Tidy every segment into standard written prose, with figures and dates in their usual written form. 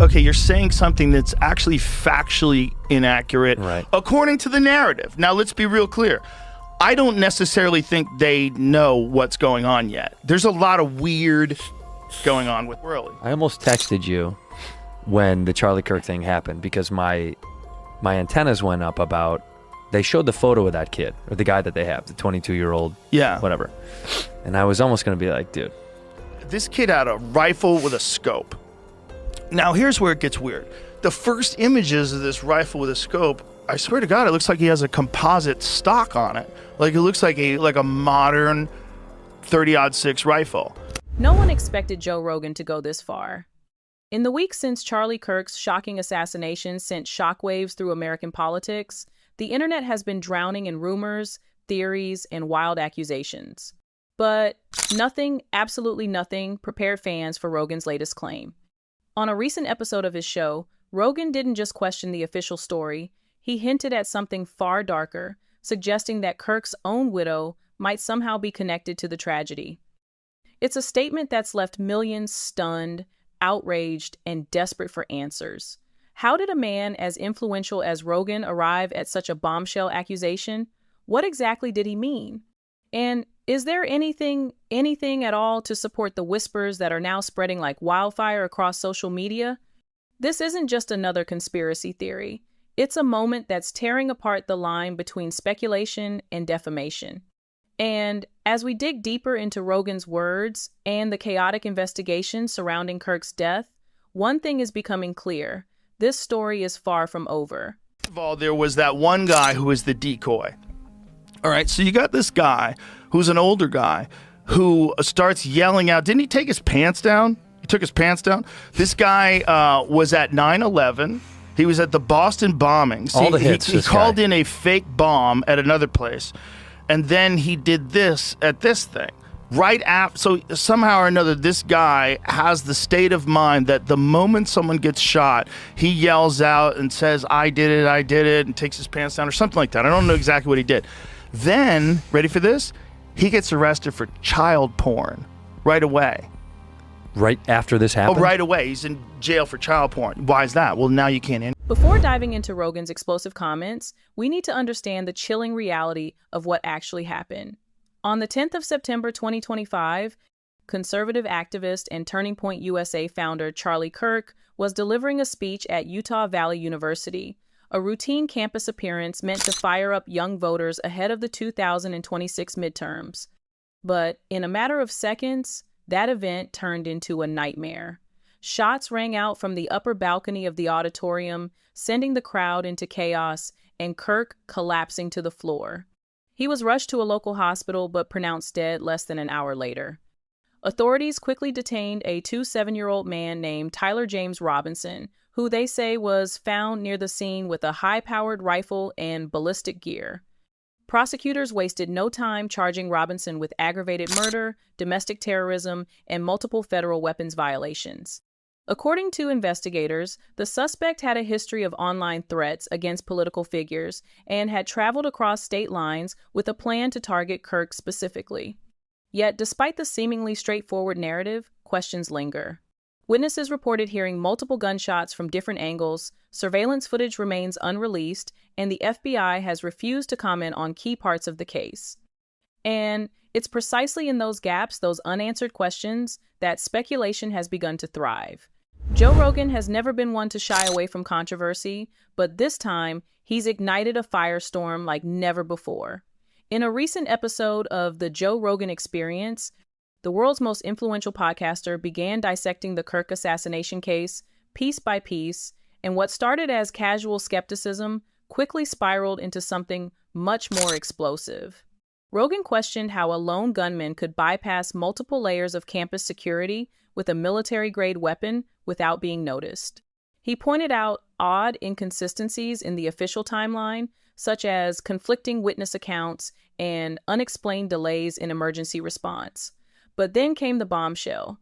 okay, you're saying something that's actually factually inaccurate Right. according to the narrative. Now, let's be real clear. I don't necessarily think they know what's going on yet. There's a lot of weird going on with Whirly. I almost texted you when the Charlie Kirk thing happened because my antennas went up about, they showed the photo of that kid, or the guy that they have, the 22-year-old, Yeah. whatever. And I was almost going to be like, dude. This kid had a rifle with a scope. Now, here's where it gets weird. The first images of this rifle with a scope, I swear to God, it looks like he has a composite stock on it. Like, it looks like a modern 30-06 rifle. No one expected Joe Rogan to go this far. In the weeks since Charlie Kirk's shocking assassination sent shockwaves through American politics, the internet has been drowning in rumors, theories, and wild accusations. But nothing, absolutely nothing, prepared fans for Rogan's latest claim. On a recent episode of his show, Rogan didn't just question the official story, he hinted at something far darker, suggesting that Kirk's own widow might somehow be connected to the tragedy. It's a statement that's left millions stunned, outraged, and desperate for answers. How did a man as influential as Rogan arrive at such a bombshell accusation? What exactly did he mean? And is there anything at all to support the whispers that are now spreading like wildfire across social media? This isn't just another conspiracy theory. It's a moment that's tearing apart the line between speculation and defamation. And as we dig deeper into Rogan's words and the chaotic investigation surrounding Kirk's death, one thing is becoming clear. This story is far from over. First of all, there was that one guy who was the decoy. All right, so you got this guy who's an older guy who starts yelling out. Didn't he take his pants down? He took his pants down. This guy was at 9/11. He was at the Boston bombings. All the hits. He called in a fake bomb at another place. And then he did this at this thing. Right after, so somehow or another, this guy has the state of mind that the moment someone gets shot, he yells out and says, I did it, and takes his pants down or something like that. I don't know exactly what he did. Then, ready for this? He gets arrested for child porn right away. Right after this happened? Oh, right away. He's in jail for child porn. Why is that? Well, now you can't. Before diving into Rogan's explosive comments, we need to understand the chilling reality of what actually happened. On the 10th of September 2025, conservative activist and Turning Point USA founder Charlie Kirk was delivering a speech at Utah Valley University, a routine campus appearance meant to fire up young voters ahead of the 2026 midterms. But in a matter of seconds, that event turned into a nightmare. Shots rang out from the upper balcony of the auditorium, sending the crowd into chaos and Kirk collapsing to the floor. He was rushed to a local hospital but pronounced dead less than an hour later. Authorities quickly detained a 27-year-old man named Tyler James Robinson, who they say was found near the scene with a high-powered rifle and ballistic gear. Prosecutors wasted no time charging Robinson with aggravated murder, domestic terrorism, and multiple federal weapons violations. According to investigators, the suspect had a history of online threats against political figures and had traveled across state lines with a plan to target Kirk specifically. Yet, despite the seemingly straightforward narrative, questions linger. Witnesses reported hearing multiple gunshots from different angles, surveillance footage remains unreleased, and the FBI has refused to comment on key parts of the case. And it's precisely in those gaps, those unanswered questions, that speculation has begun to thrive. Joe Rogan has never been one to shy away from controversy, but this time, he's ignited a firestorm like never before. In a recent episode of The Joe Rogan Experience, the world's most influential podcaster began dissecting the Kirk assassination case piece by piece, and what started as casual skepticism quickly spiraled into something much more explosive. Rogan questioned how a lone gunman could bypass multiple layers of campus security with a military-grade weapon without being noticed. He pointed out odd inconsistencies in the official timeline, such as conflicting witness accounts and unexplained delays in emergency response. But then came the bombshell.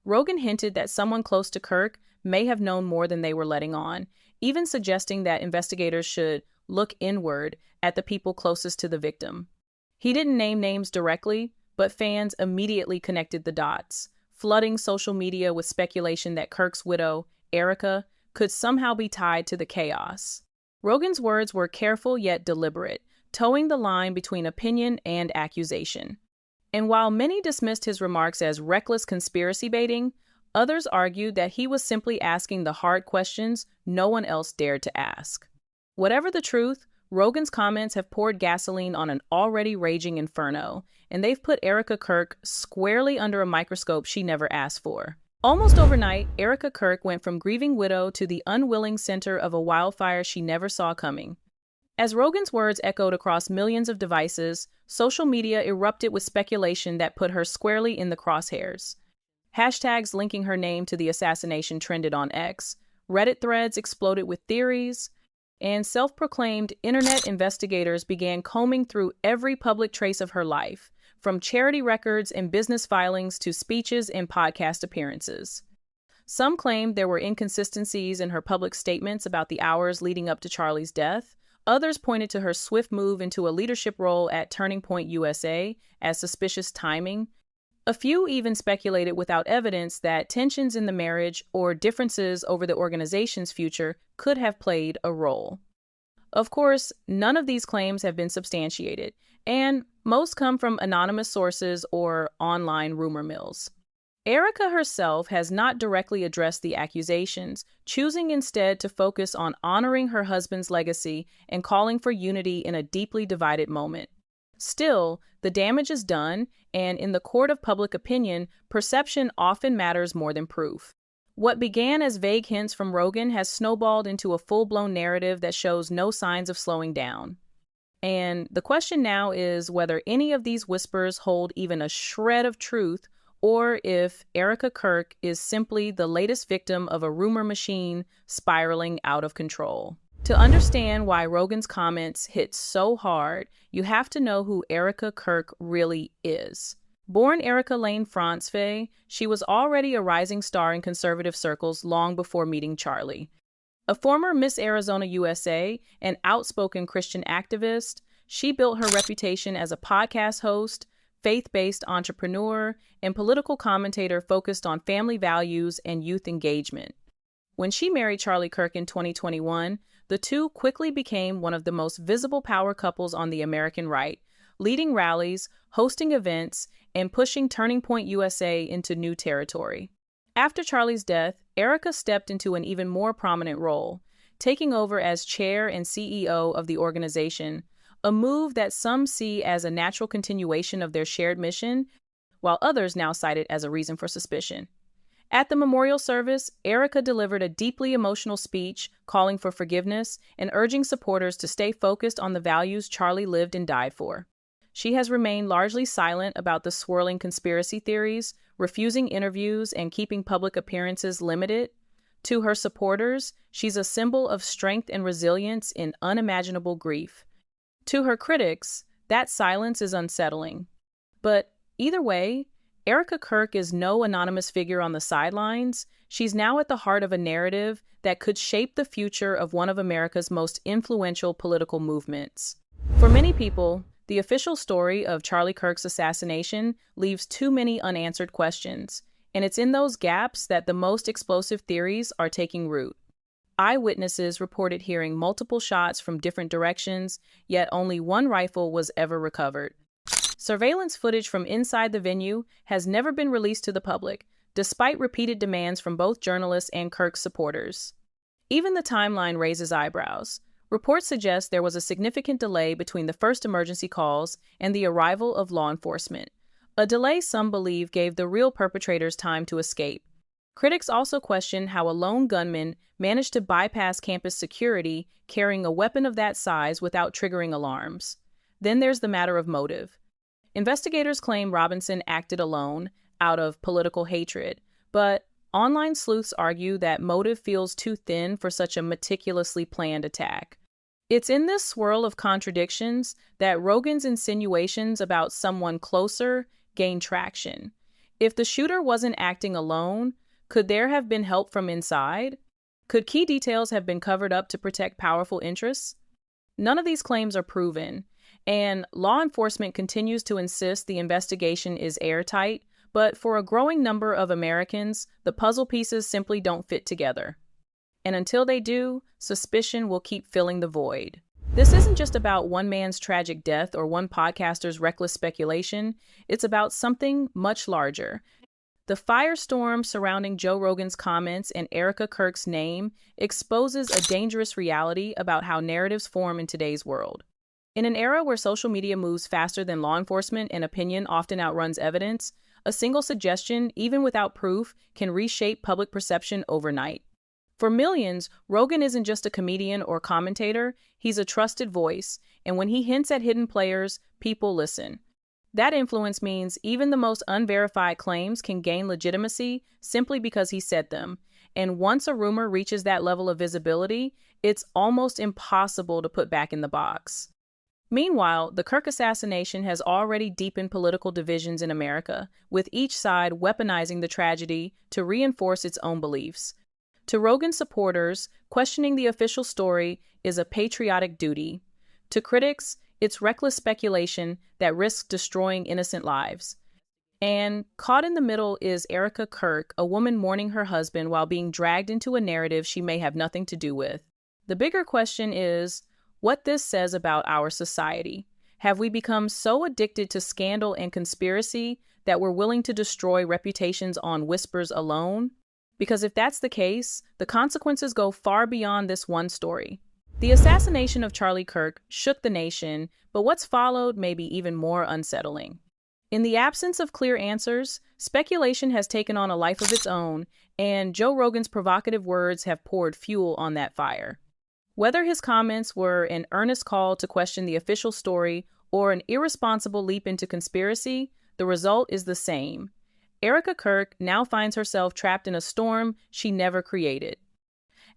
Rogan hinted that someone close to Kirk may have known more than they were letting on, even suggesting that investigators should look inward at the people closest to the victim. He didn't name names directly, but fans immediately connected the dots, flooding social media with speculation that Kirk's widow, Erika, could somehow be tied to the chaos. Rogan's words were careful yet deliberate, towing the line between opinion and accusation. And while many dismissed his remarks as reckless conspiracy baiting, others argued that he was simply asking the hard questions no one else dared to ask. Whatever the truth, Rogan's comments have poured gasoline on an already raging inferno, and they've put Erika Kirk squarely under a microscope she never asked for. Almost overnight, Erika Kirk went from grieving widow to the unwilling center of a wildfire she never saw coming. As Rogan's words echoed across millions of devices, social media erupted with speculation that put her squarely in the crosshairs. Hashtags linking her name to the assassination trended on X, Reddit threads exploded with theories, and self-proclaimed internet investigators began combing through every public trace of her life, from charity records and business filings to speeches and podcast appearances. Some claimed there were inconsistencies in her public statements about the hours leading up to Charlie's death. Others pointed to her swift move into a leadership role at Turning Point USA as suspicious timing. A few even speculated without evidence that tensions in the marriage or differences over the organization's future could have played a role. Of course, none of these claims have been substantiated, and most come from anonymous sources or online rumor mills. Erika herself has not directly addressed the accusations, choosing instead to focus on honoring her husband's legacy and calling for unity in a deeply divided moment. Still, the damage is done, and in the court of public opinion, perception often matters more than proof. What began as vague hints from Rogan has snowballed into a full-blown narrative that shows no signs of slowing down. And the question now is whether any of these whispers hold even a shred of truth, or if Erika Kirk is simply the latest victim of a rumor machine spiraling out of control. To understand why Rogan's comments hit so hard, you have to know who Erika Kirk really is. Born Erika Lane Francefay, she was already a rising star in conservative circles long before meeting Charlie. A former Miss Arizona USA and outspoken Christian activist, she built her reputation as a podcast host, faith-based entrepreneur, and political commentator focused on family values and youth engagement. When she married Charlie Kirk in 2021, the two quickly became one of the most visible power couples on the American right, leading rallies, hosting events, and pushing Turning Point USA into new territory. After Charlie's death, Erika stepped into an even more prominent role, taking over as chair and CEO of the organization, a move that some see as a natural continuation of their shared mission, while others now cite it as a reason for suspicion. At the memorial service, Erika delivered a deeply emotional speech calling for forgiveness and urging supporters to stay focused on the values Charlie lived and died for. She has remained largely silent about the swirling conspiracy theories, refusing interviews and keeping public appearances limited. To her supporters, she's a symbol of strength and resilience in unimaginable grief. To her critics, that silence is unsettling. But either way, Erika Kirk is no anonymous figure on the sidelines. She's now at the heart of a narrative that could shape the future of one of America's most influential political movements. For many people, the official story of Charlie Kirk's assassination leaves too many unanswered questions, and it's in those gaps that the most explosive theories are taking root. Eyewitnesses reported hearing multiple shots from different directions, yet only one rifle was ever recovered. Surveillance footage from inside the venue has never been released to the public, despite repeated demands from both journalists and Kirk's supporters. Even the timeline raises eyebrows. Reports suggest there was a significant delay between the first emergency calls and the arrival of law enforcement, a delay some believe gave the real perpetrators time to escape. Critics also question how a lone gunman managed to bypass campus security carrying a weapon of that size without triggering alarms. Then there's the matter of motive. Investigators claim Robinson acted alone, out of political hatred, but online sleuths argue that motive feels too thin for such a meticulously planned attack. It's in this swirl of contradictions that Rogan's insinuations about someone closer gain traction. If the shooter wasn't acting alone, could there have been help from inside? Could key details have been covered up to protect powerful interests? None of these claims are proven, and law enforcement continues to insist the investigation is airtight, but for a growing number of Americans, the puzzle pieces simply don't fit together. And until they do, suspicion will keep filling the void. This isn't just about one man's tragic death or one podcaster's reckless speculation. It's about something much larger. The firestorm surrounding Joe Rogan's comments and Erika Kirk's name exposes a dangerous reality about how narratives form in today's world. In an era where social media moves faster than law enforcement and opinion often outruns evidence, a single suggestion, even without proof, can reshape public perception overnight. For millions, Rogan isn't just a comedian or commentator, he's a trusted voice, and when he hints at hidden players, people listen. That influence means even the most unverified claims can gain legitimacy simply because he said them. And once a rumor reaches that level of visibility, it's almost impossible to put back in the box. Meanwhile, the Kirk assassination has already deepened political divisions in America, with each side weaponizing the tragedy to reinforce its own beliefs. To Rogan supporters, questioning the official story is a patriotic duty. To critics, it's reckless speculation that risks destroying innocent lives. And caught in the middle is Erika Kirk, a woman mourning her husband while being dragged into a narrative she may have nothing to do with. The bigger question is what this says about our society. Have we become so addicted to scandal and conspiracy that we're willing to destroy reputations on whispers alone? Because if that's the case, the consequences go far beyond this one story. The assassination of Charlie Kirk shook the nation, but what's followed may be even more unsettling. In the absence of clear answers, speculation has taken on a life of its own, and Joe Rogan's provocative words have poured fuel on that fire. Whether his comments were an earnest call to question the official story or an irresponsible leap into conspiracy, the result is the same. Erika Kirk now finds herself trapped in a storm she never created.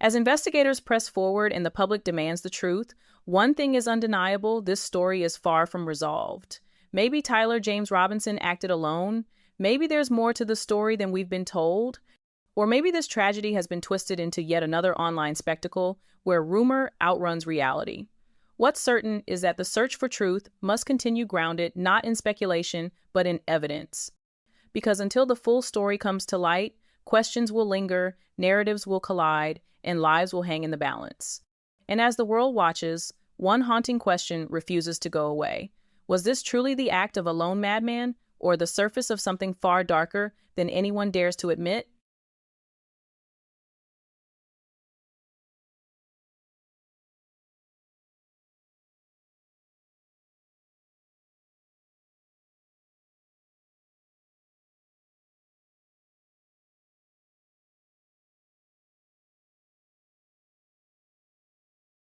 As investigators press forward and the public demands the truth, one thing is undeniable: this story is far from resolved. Maybe Tyler James Robinson acted alone. Maybe there's more to the story than we've been told. Or maybe this tragedy has been twisted into yet another online spectacle where rumor outruns reality. What's certain is that the search for truth must continue grounded not in speculation, but in evidence. Because until the full story comes to light, questions will linger, narratives will collide, and lives will hang in the balance. And as the world watches, one haunting question refuses to go away. Was this truly the act of a lone madman, or the surface of something far darker than anyone dares to admit?